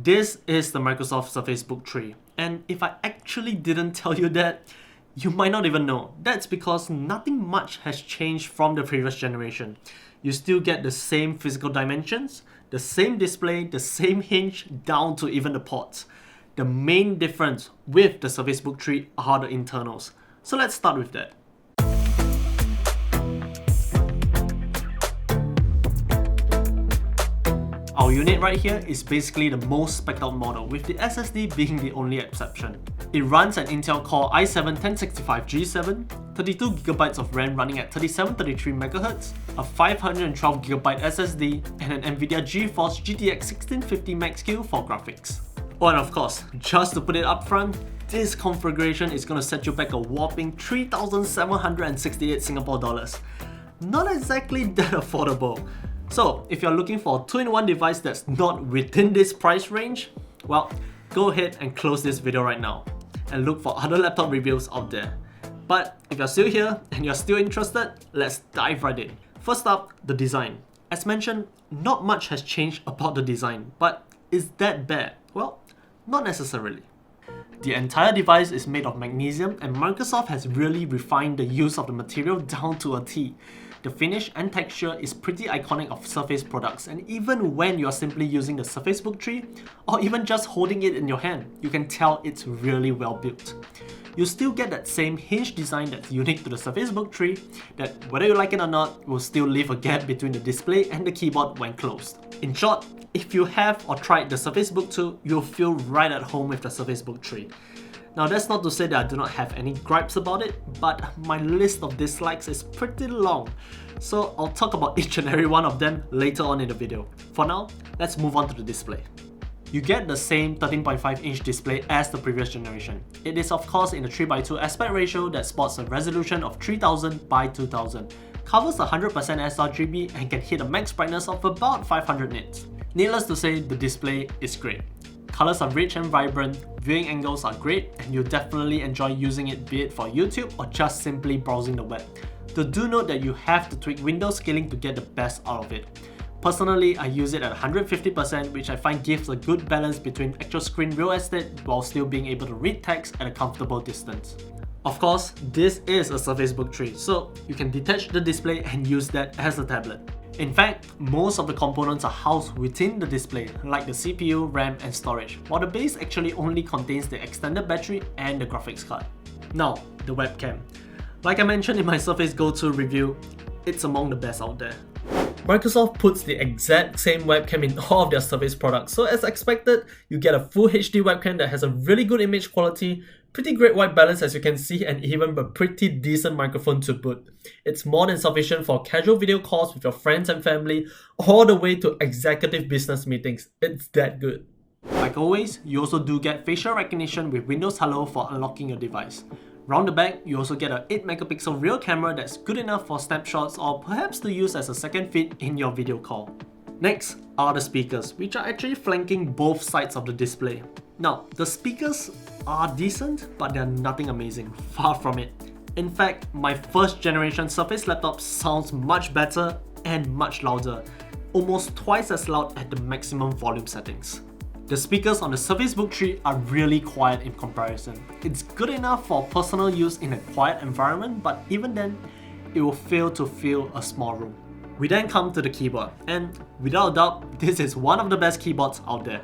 This is the Microsoft Surface Book 3, and if I actually didn't tell you that, you might not even know. That's because nothing much has changed from the previous generation. You still get the same physical dimensions, the same display, the same hinge, down to even the ports. The main difference with the Surface Book 3 are the internals. So let's start with that. Our unit right here is basically the most spec'd out model, with the SSD being the only exception. It runs an Intel Core i7-1065G7, 32GB of RAM running at 3733MHz, a 512GB SSD, and an Nvidia GeForce GTX 1650 Max-Q for graphics. Oh, and of course, just to put it up front, this configuration is going to set you back a whopping 3,768 Singapore dollars. Not exactly that affordable. So, if you're looking for a 2-in-1 device that's not within this price range, well, go ahead and close this video right now and look for other laptop reviews out there. But if you're still here and you're still interested, let's dive right in. First up, the design. As mentioned, not much has changed about the design, but is that bad? Well, not necessarily. The entire device is made of magnesium, and Microsoft has really refined the use of the material down to a T. The finish and texture is pretty iconic of Surface products, and even when you're simply using the Surface Book 3 or even just holding it in your hand, you can tell it's really well built. You still get that same hinge design that's unique to the Surface Book 3 that, whether you like it or not, will still leave a gap between the display and the keyboard when closed. In short, if you have or tried the Surface Book 2, you'll feel right at home with the Surface Book 3. Now, that's not to say that I do not have any gripes about it, but my list of dislikes is pretty long, so I'll talk about each and every one of them later on in the video. For now, let's move on to the display. You get the same 13.5-inch display as the previous generation. It is of course in a 3:2 aspect ratio that sports a resolution of 3000 by 2000, covers 100% sRGB, and can hit a max brightness of about 500 nits. Needless to say, the display is great. Colors are rich and vibrant, viewing angles are great, and you'll definitely enjoy using it, be it for YouTube or just simply browsing the web. Though do note that you have to tweak window scaling to get the best out of it. Personally, I use it at 150%, which I find gives a good balance between actual screen real estate while still being able to read text at a comfortable distance. Of course, this is a Surface Book 3, so you can detach the display and use that as a tablet. In fact, most of the components are housed within the display, like the CPU, RAM, and storage, while the base actually only contains the extended battery and the graphics card. Now, the webcam. Like I mentioned in my Surface Go-To review, it's among the best out there. Microsoft puts the exact same webcam in all of their Surface products, so as expected, you get a full HD webcam that has a really good image quality, pretty great white balance as you can see, and even a pretty decent microphone to boot. It's more than sufficient for casual video calls with your friends and family, all the way to executive business meetings. It's that good. Like always, you also do get facial recognition with Windows Hello for unlocking your device. Round the back, you also get an 8MP rear camera that's good enough for snapshots or perhaps to use as a second feed in your video call. Next are the speakers, which are actually flanking both sides of the display. Now, the speakers are decent, but they're nothing amazing, far from it. In fact, my first generation Surface laptop sounds much better and much louder, almost twice as loud at the maximum volume settings. The speakers on the Surface Book 3 are really quiet in comparison. It's good enough for personal use in a quiet environment, but even then, it will fail to fill a small room. We then come to the keyboard, and without a doubt, this is one of the best keyboards out there.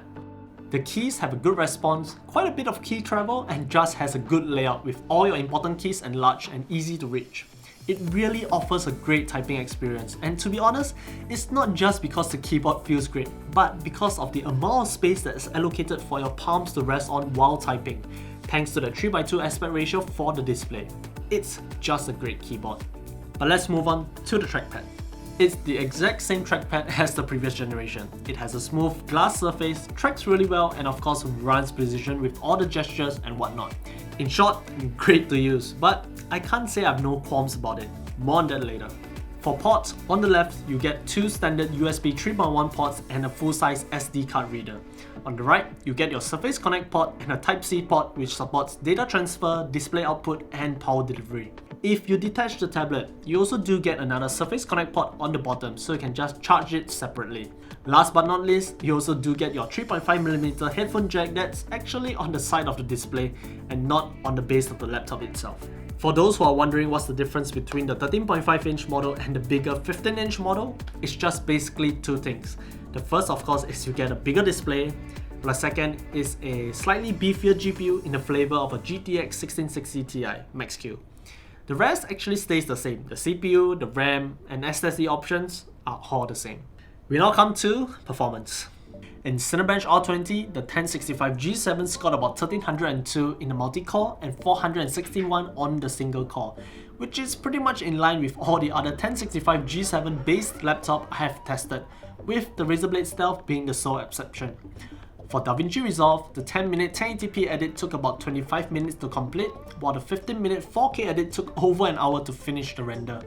The keys have a good response, quite a bit of key travel, and just has a good layout with all your important keys enlarged and easy to reach. It really offers a great typing experience, and to be honest, it's not just because the keyboard feels great, but because of the amount of space that is allocated for your palms to rest on while typing, thanks to the 3:2 aspect ratio for the display. It's just a great keyboard. But let's move on to the trackpad. It's the exact same trackpad as the previous generation. It has a smooth glass surface, tracks really well, and of course runs precision with all the gestures and whatnot. In short, great to use, but I can't say I have no qualms about it. More on that later. For ports, on the left, you get two standard USB 3.1 ports and a full-size SD card reader. On the right, you get your Surface Connect port and a Type-C port which supports data transfer, display output, and power delivery. If you detach the tablet, you also do get another Surface Connect port on the bottom, so you can just charge it separately. Last but not least, you also do get your 3.5mm headphone jack that's actually on the side of the display and not on the base of the laptop itself. For those who are wondering what's the difference between the 13.5-inch model and the bigger 15-inch model, it's just basically two things. The first, of course, is you get a bigger display. The second is a slightly beefier GPU in the flavor of a GTX 1660 Ti Max-Q. The rest actually stays the same. The CPU, the RAM, and SSD options are all the same. We now come to performance. In Cinebench R20, the 1065 G7 scored about 1302 in the multi-core and 461 on the single core, which is pretty much in line with all the other 1065 G7 based laptop I have tested, with the Razer Blade Stealth being the sole exception. For DaVinci Resolve, the 10-minute 1080p edit took about 25 minutes to complete, while the 15-minute 4K edit took over an hour to finish the render.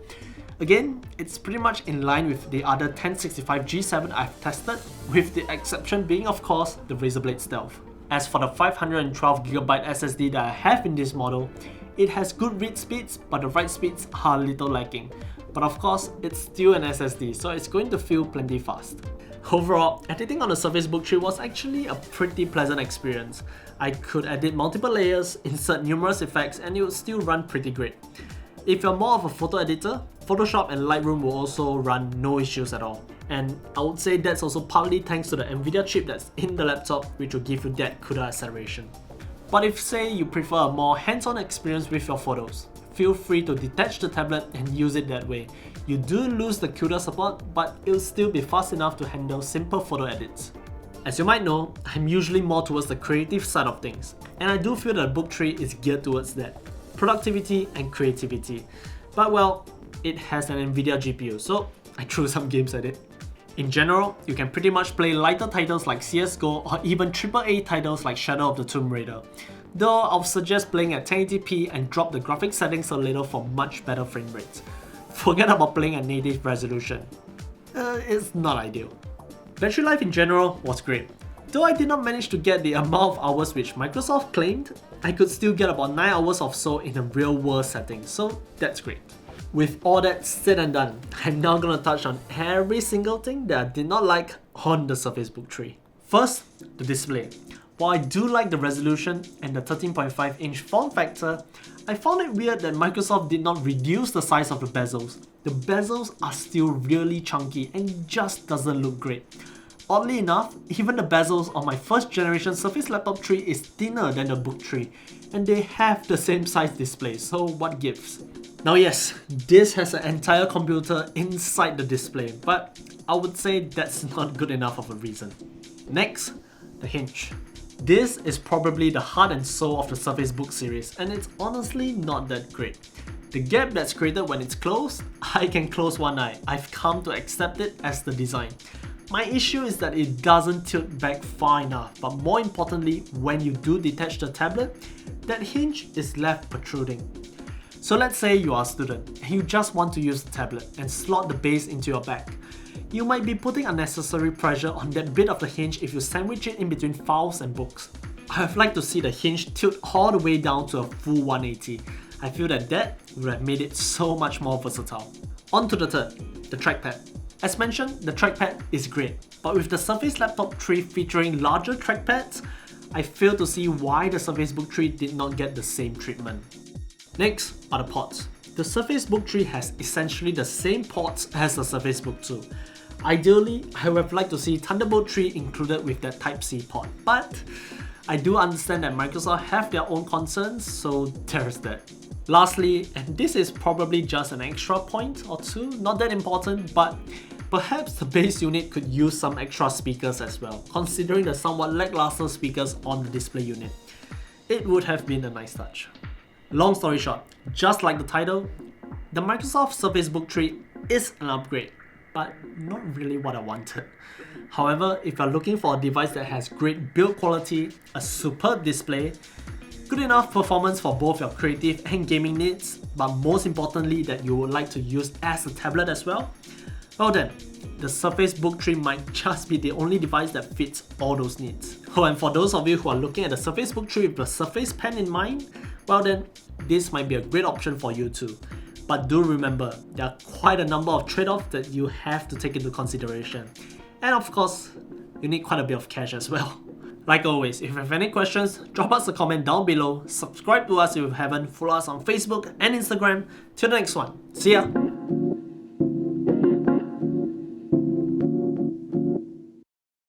Again, it's pretty much in line with the other 1065 G7 I've tested, with the exception being, of course, the Razer Blade Stealth. As for the 512GB SSD that I have in this model, it has good read speeds, but the write speeds are a little lacking. But of course, it's still an SSD, so it's going to feel plenty fast. Overall, editing on the Surface Book 3 was actually a pretty pleasant experience. I could edit multiple layers, insert numerous effects, and it would still run pretty great. If you're more of a photo editor, Photoshop and Lightroom will also run no issues at all. And I would say that's also partly thanks to the Nvidia chip that's in the laptop, which will give you that CUDA acceleration. But if say you prefer a more hands-on experience with your photos, feel free to detach the tablet and use it that way. You do lose the CUDA support, but it'll still be fast enough to handle simple photo edits. As you might know, I'm usually more towards the creative side of things, and I do feel that the Book 3 is geared towards that. Productivity and creativity. But well, it has an Nvidia GPU, so I threw some games at it. In general, you can pretty much play lighter titles like CSGO or even AAA titles like Shadow of the Tomb Raider. Though I'll suggest playing at 1080p and drop the graphics settings a little for much better frame rates. Forget about playing at native resolution. It's not ideal. Battery life in general was great. Though I did not manage to get the amount of hours which Microsoft claimed, I could still get about 9 hours or so in a real world setting, so that's great. With all that said and done, I'm now gonna touch on every single thing that I did not like on the Surface Book 3. First, the display. While I do like the resolution and the 13.5-inch form factor, I found it weird that Microsoft did not reduce the size of the bezels. The bezels are still really chunky and it just doesn't look great. Oddly enough, even the bezels on my first generation Surface Laptop 3 is thinner than the Book 3, and they have the same size display, so what gives? Now yes, this has an entire computer inside the display, but I would say that's not good enough of a reason. Next, the hinge. This is probably the heart and soul of the Surface Book series, and it's honestly not that great. The gap that's created when it's closed, I can close one eye. I've come to accept it as the design. My issue is that it doesn't tilt back far enough, but more importantly, when you do detach the tablet, that hinge is left protruding. So let's say you are a student and you just want to use the tablet and slot the base into your bag. You might be putting unnecessary pressure on that bit of the hinge if you sandwich it in between files and books. I'd like to see the hinge tilt all the way down to a full 180. I feel that would have made it so much more versatile. On to the third, the trackpad. As mentioned, the trackpad is great, but with the Surface Laptop 3 featuring larger trackpads, I fail to see why the Surface Book 3 did not get the same treatment. Next are the ports. The Surface Book 3 has essentially the same ports as the Surface Book 2. Ideally, I would have liked to see Thunderbolt 3 included with that Type-C port, but I do understand that Microsoft have their own concerns, so there's that. Lastly, and this is probably just an extra point or two, not that important, but perhaps the base unit could use some extra speakers as well, considering the somewhat lackluster speakers on the display unit. It would have been a nice touch. Long story short, just like the title, the Microsoft Surface Book 3 is an upgrade, but not really what I wanted. However, if you're looking for a device that has great build quality, a superb display, good enough performance for both your creative and gaming needs, but most importantly that you would like to use as a tablet as well, well then, the Surface Book 3 might just be the only device that fits all those needs. Oh, and for those of you who are looking at the Surface Book 3 with the Surface Pen in mind, well then, this might be a great option for you too. But do remember, there are quite a number of trade-offs that you have to take into consideration. And of course, you need quite a bit of cash as well. Like always, if you have any questions, drop us a comment down below, subscribe to us if you haven't, follow us on Facebook and Instagram. Till the next one, see ya!